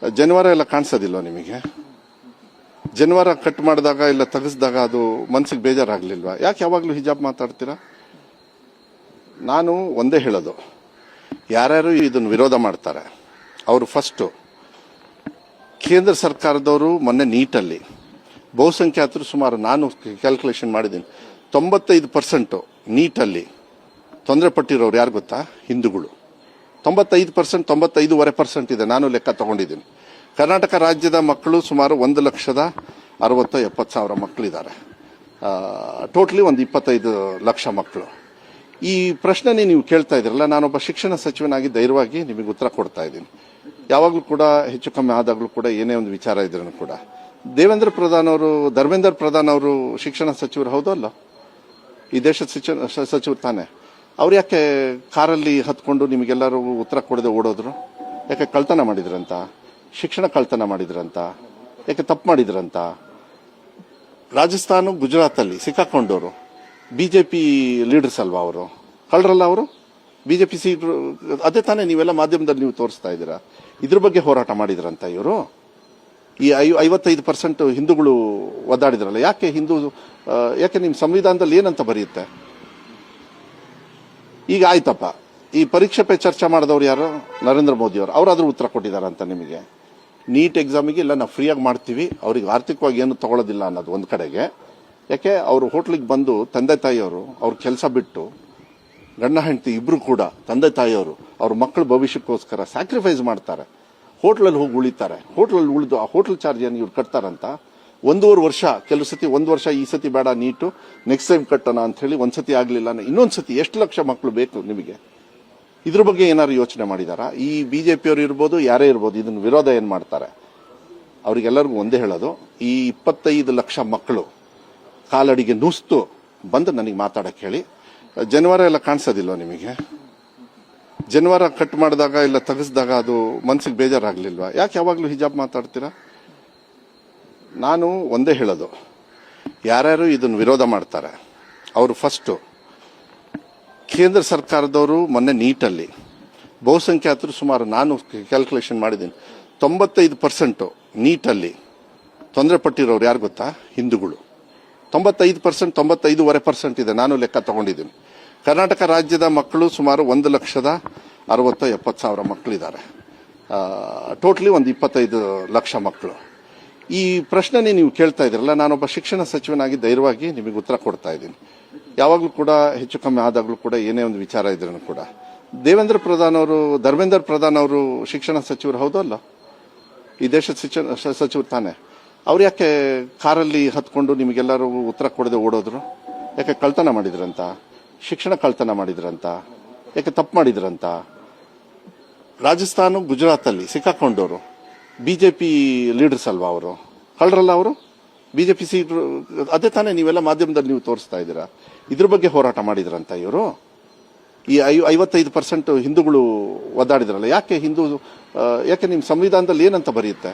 ಜನವಾರ ಎಲ್ಲ ಕಾಣಿಸೋದಿಲ್ವ ನಿಮಗೆ? ಜನವಾರ ಕಟ್ ಮಾಡಿದಾಗ ಇಲ್ಲ ತೆಗೆಸಿದಾಗ ಅದು ಮನಸ್ಸಿಗೆ ಬೇಜಾರಾಗ್ಲಿಲ್ವಾ? ಯಾಕೆ ಯಾವಾಗಲೂ ಹಿಜಾಬ್ ಮಾತಾಡ್ತೀರಾ? ನಾನು ಒಂದೇ ಹೇಳೋದು, ಯಾರ್ಯಾರು ಇದನ್ನು ವಿರೋಧ ಮಾಡ್ತಾರೆ ಅವರು ಫಸ್ಟು ಕೇಂದ್ರ ಸರ್ಕಾರದವರು ಮೊನ್ನೆ ನೀಟಲ್ಲಿ ಬಹುಸಂಖ್ಯಾತರು ಸುಮಾರು ನಾನು ಕ್ಯಾಲ್ಕುಲೇಷನ್ ಮಾಡಿದ್ದೀನಿ 95% ನೀಟಲ್ಲಿ ತೊಂದರೆ ಪಟ್ಟಿರೋರು ಯಾರು ಗೊತ್ತಾ? ಹಿಂದೂಗಳು 95%, 95.5% ಇದೆ. ನಾನು ಲೆಕ್ಕ ತಗೊಂಡಿದ್ದೀನಿ. ಕರ್ನಾಟಕ ರಾಜ್ಯದ ಮಕ್ಕಳು ಸುಮಾರು 1,60,70,000 ಮಕ್ಕಳಿದ್ದಾರೆ. ಟೋಟಲಿ ಒಂದು 25 ಲಕ್ಷ ಮಕ್ಕಳು. ಈ ಪ್ರಶ್ನೆ ನೀವು ಕೇಳ್ತಾ ಇದ್ದೀರಲ್ಲ, ನಾನೊಬ್ಬ ಶಿಕ್ಷಣ ಸಚಿವನಾಗಿ ಧೈರ್ಯವಾಗಿ ನಿಮಗೆ ಉತ್ತರ ಕೊಡ್ತಾ ಇದ್ದೀನಿ. ಯಾವಾಗಲೂ ಕೂಡ ಹೆಚ್ಚು ಕಮ್ಮಿ ಆದಾಗಲೂ ಕೂಡ ಏನೇ ಒಂದು ವಿಚಾರ ಇದ್ರೂ ಕೂಡ ಧರ್ಮೇಂದ್ರ ಪ್ರಧಾನ್ ಅವರು ಶಿಕ್ಷಣ ಸಚಿವರು ಹೌದೋ ಅಲ್ಲ? ಈ ದೇಶದ ಸಚಿವರು ತಾನೆ. ಅವ್ರು ಯಾಕೆ ಕಾರಲ್ಲಿ ಹತ್ಕೊಂಡು ನಿಮಗೆಲ್ಲರೂ ಉತ್ತರ ಕೊಡದೆ ಓಡೋದ್ರು? ಯಾಕೆ ಕಳ್ತನ ಮಾಡಿದ್ರಂತ? ಶಿಕ್ಷಣ ಕಳ್ತನ ಮಾಡಿದ್ರಂತ? ಯಾಕೆ ತಪ್ಪು ಮಾಡಿದ್ರಂತ? ರಾಜಸ್ಥಾನ ಗುಜರಾತಲ್ಲಿ ಸಿಕ್ಕಾಕೊಂಡವರು ಬಿಜೆಪಿ ಲೀಡರ್ಸ್ ಅಲ್ವಾ? ಅವರು ಕಳ್ಳರಲ್ಲ? ಅವರು ಬಿಜೆಪಿ ಸೀಟ್ ಅದೇ ತಾನೇ ನೀವೆಲ್ಲ ಮಾಧ್ಯಮದಲ್ಲಿ ನೀವು ತೋರಿಸ್ತಾ ಇದ್ದೀರಾ. ಇದ್ರ ಬಗ್ಗೆ ಹೋರಾಟ ಮಾಡಿದ್ರಂತ ಇವರು. ಈ 55% ಹಿಂದೂಗಳು ಒದ್ದಾಡಿದ್ರಲ್ಲ, ಯಾಕೆ ಯಾಕೆ ನಿಮ್ಮ ಸಂವಿಧಾನದಲ್ಲಿ ಏನಂತ ಬರೆಯುತ್ತೆ? ಈಗ ಆಯ್ತಪ್ಪ, ಈ ಪರೀಕ್ಷೆ ಪೇ ಚರ್ಚೆ ಮಾಡಿದವ್ರು ಯಾರು? ನರೇಂದ್ರ ಮೋದಿ ಅವರು. ಅವರಾದ್ರೂ ಉತ್ತರ ಕೊಟ್ಟಿದ್ದಾರಂತ ನಿಮಗೆ? ನೀಟ್ ಎಕ್ಸಾಮಿಗೆ ಇಲ್ಲ ನಾವು ಫ್ರೀಯಾಗಿ ಮಾಡ್ತೀವಿ, ಅವ್ರಿಗೆ ಆರ್ಥಿಕವಾಗಿ ಏನು ತಗೊಳ್ಳೋದಿಲ್ಲ ಅನ್ನೋದು ಒಂದು ಕಡೆಗೆ. ಯಾಕೆ ಅವರು ಹೋಟ್ಲಿಗೆ ಬಂದು ತಂದೆ ತಾಯಿಯವರು ಅವ್ರ ಕೆಲಸ ಬಿಟ್ಟು ಗಂಡ ಹೆಂಡತಿ ಇಬ್ರು ಕೂಡ ತಂದೆ ತಾಯಿಯವರು ಅವ್ರ ಮಕ್ಕಳ ಭವಿಷ್ಯಕ್ಕೋಸ್ಕರ ಸ್ಯಾಕ್ರಿಫೈಸ್ ಮಾಡ್ತಾರೆ. ಹೋಟ್ಲಲ್ಲಿ ಹೋಗಿ ಉಳಿತಾರೆ. ಹೋಟ್ಲಲ್ಲಿ ಉಳಿದು ಆ ಹೋಟ್ಲ್ ಚಾರ್ಜ್ ಏನು ಇವ್ರು ಕಟ್ತಾರಂತ 1.5 ವರ್ಷ, ಕೆಲವು ಸತಿ 1 ವರ್ಷ, ಈ ಸತಿ ಬೇಡ ನೀಟು, ನೆಕ್ಸ್ಟ್ ಟೈಮ್ ಕಟ್ಟೋಣ ಅಂತ ಹೇಳಿ ಒಂದ್ಸತಿ ಆಗ್ಲಿಲ್ಲ, ಇನ್ನೊಂದು ಸತಿ ಎಷ್ಟು ಲಕ್ಷ ಮಕ್ಕಳು ಬೇಕು ನಿಮಗೆ? ಇದ್ರ ಬಗ್ಗೆ ಏನಾದ್ರು ಯೋಚನೆ ಮಾಡಿದಾರಾ? ಈ ಬಿಜೆಪಿಯವರು ಇರ್ಬೋದು, ಯಾರೇ ಇರ್ಬೋದು, ಇದನ್ನ ವಿರೋಧ ಏನ್ ಮಾಡ್ತಾರೆ ಅವ್ರಿಗೆಲ್ಲರಿಗೂ ಒಂದೇ ಹೇಳೋದು, ಈ 25 ಲಕ್ಷ ಮಕ್ಕಳು ಕಾಲಡಿಗೆ ನುಸ್ತು ಬಂದು ನನಗೆ ಮಾತಾಡಕ್ಕೆ ಹೇಳಿ. ಜನವಾರ ಎಲ್ಲ ಕಾಣಿಸೋದಿಲ್ವ ನಿಮಗೆ? ಜನವಾರ ಕಟ್ ಮಾಡಿದಾಗ ಇಲ್ಲ ತೆಗೆಸಿದಾಗ ಅದು ಮನಸ್ಸಿಗೆ ಬೇಜಾರಾಗ್ಲಿಲ್ವಾ? ಯಾಕೆ ಯಾವಾಗಲೂ ಹಿಜಾಬ್ ಮಾತಾಡ್ತೀರಾ? ನಾನು ಒಂದೇ ಹೇಳೋದು, ಯಾರ್ಯಾರು ಇದನ್ನು ವಿರೋಧ ಮಾಡ್ತಾರೆ ಅವರು ಫಸ್ಟು ಕೇಂದ್ರ ಸರ್ಕಾರದವರು ಮೊನ್ನೆ ನೀಟಲ್ಲಿ ಬಹುಸಂಖ್ಯಾತರು ಸುಮಾರು ನಾನು ಕ್ಯಾಲ್ಕುಲೇಷನ್ ಮಾಡಿದ್ದೀನಿ 95% ನೀಟಲ್ಲಿ ತೊಂದರೆ ಪಟ್ಟಿರೋರು ಯಾರು ಗೊತ್ತಾ? ಹಿಂದೂಗಳು 95%, 95.5% ಇದೆ. ನಾನು ಲೆಕ್ಕ ತಗೊಂಡಿದ್ದೀನಿ. ಕರ್ನಾಟಕ ರಾಜ್ಯದ ಮಕ್ಕಳು ಸುಮಾರು 1,60,70,000 ಮಕ್ಕಳಿದ್ದಾರೆ. ಟೋಟಲಿ ಒಂದು 25 ಲಕ್ಷ ಮಕ್ಕಳು. ಈ ಪ್ರಶ್ನೆ ನೀವು ಕೇಳ್ತಾ ಇದ್ದೀರಲ್ಲ, ನಾನೊಬ್ಬ ಶಿಕ್ಷಣ ಸಚಿವನಾಗಿ ಧೈರ್ಯವಾಗಿ ನಿಮಗೆ ಉತ್ತರ ಕೊಡ್ತಾ ಇದ್ದೀನಿ. ಯಾವಾಗಲೂ ಕೂಡ ಹೆಚ್ಚು ಕಮ್ಮಿ ಆದಾಗಲೂ ಕೂಡ ಏನೇ ಒಂದು ವಿಚಾರ ಇದ್ರೂ ಕೂಡ ಧರ್ಮೇಂದ್ರ ಪ್ರಧಾನ್ ಅವರು ಶಿಕ್ಷಣ ಸಚಿವರು ಹೌದೋ ಅಲ್ಲ? ಈ ದೇಶದ ಸಚಿವರು ತಾನೆ. ಅವ್ರು ಯಾಕೆ ಕಾರಲ್ಲಿ ಹತ್ಕೊಂಡು ನಿಮಗೆಲ್ಲರೂ ಉತ್ತರ ಕೊಡದೆ ಓಡೋದ್ರು? ಯಾಕೆ ಕಳ್ತನ ಮಾಡಿದ್ರಂತ? ಶಿಕ್ಷಣ ಕಳ್ತನ ಮಾಡಿದ್ರಂತ? ಯಾಕೆ ತಪ್ಪು ಮಾಡಿದ್ರಂತ? ರಾಜಸ್ಥಾನ ಗುಜರಾತಲ್ಲಿ ಸಿಕ್ಕಾಕೊಂಡವರು ಬಿಜೆಪಿ ಲೀಡರ್ಸ್ ಅಲ್ವಾ? ಅವರು ಕಳ್ಳರಲ್ಲ? ಅವರು ಬಿಜೆಪಿ ಸೀಟ್ ಅದೇ ತಾನೇ ನೀವೆಲ್ಲ ಮಾಧ್ಯಮದಲ್ಲಿ ನೀವು ತೋರಿಸ್ತಾ ಇದ್ದೀರಾ. ಇದ್ರ ಬಗ್ಗೆ ಹೋರಾಟ ಮಾಡಿದ್ರಂತ ಇವರು. ಈ 55% ಹಿಂದೂಗಳು ಒದ್ದಾಡಿದ್ರಲ್ಲ, ಯಾಕೆ ಯಾಕೆ ನಿಮ್ಮ ಸಂವಿಧಾನದಲ್ಲಿ ಏನಂತ ಬರೆಯುತ್ತೆ?